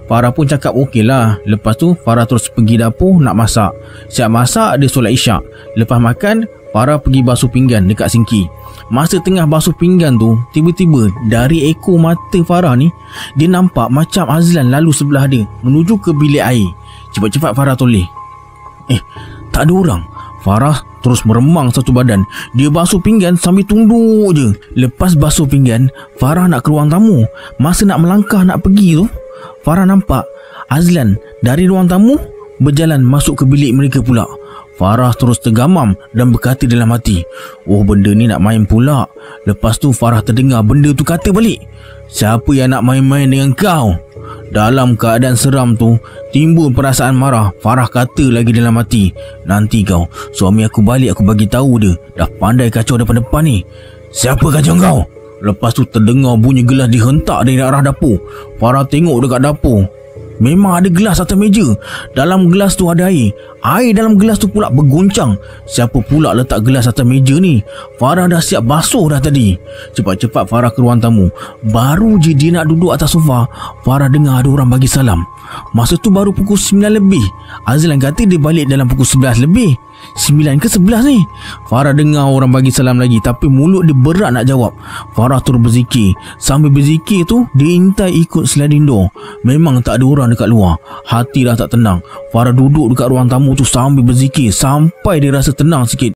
Farah pun cakap okey lah. Lepas tu Farah terus pergi dapur nak masak. Siap masak, dia solat isyak. Lepas makan, Farah pergi basuh pinggan dekat sinki. Masa tengah basuh pinggan tu, tiba-tiba dari ekor mata Farah ni, dia nampak macam Azlan lalu sebelah dia menuju ke bilik air. Cepat-cepat Farah toleh. Tak ada orang. Farah terus meremang satu badan. Dia basuh pinggan sambil tunduk je. Lepas basuh pinggan, Farah nak ke ruang tamu. Masa nak melangkah nak pergi tu, Farah nampak Azlan dari ruang tamu berjalan masuk ke bilik mereka pula. Farah terus tergamam dan berkata dalam hati, oh, benda ni nak main pula. Lepas tu Farah terdengar benda tu kata balik, siapa yang nak main-main dengan kau? Dalam keadaan seram tu, timbul perasaan marah. Farah kata lagi dalam hati, nanti kau, suami aku balik aku bagi tahu dia. Dah pandai kacau depan-depan ni. Siapa kacau kau? Lepas tu terdengar bunyi gelas dihentak dari arah dapur. Farah tengok dekat dapur, memang ada gelas atas meja. Dalam gelas tu ada air. Air dalam gelas tu pula berguncang. Siapa pula letak gelas atas meja ni? Farah dah siap basuh dah tadi. Cepat-cepat Farah ke ruang tamu. Baru je dia nak duduk atas sofa, Farah dengar ada orang bagi salam. Masa tu baru pukul 9 lebih. Azlan kata dia balik dalam pukul 11 lebih. 9 ke 11 ni? Farah dengar orang bagi salam lagi, tapi mulut dia berat nak jawab. Farah terus berzikir. Sambil berzikir tu, dia intai ikut sliding door. Memang tak ada orang dekat luar. Hati dah tak tenang. Farah duduk dekat ruang tamu tu sambil berzikir sampai dia rasa tenang sikit.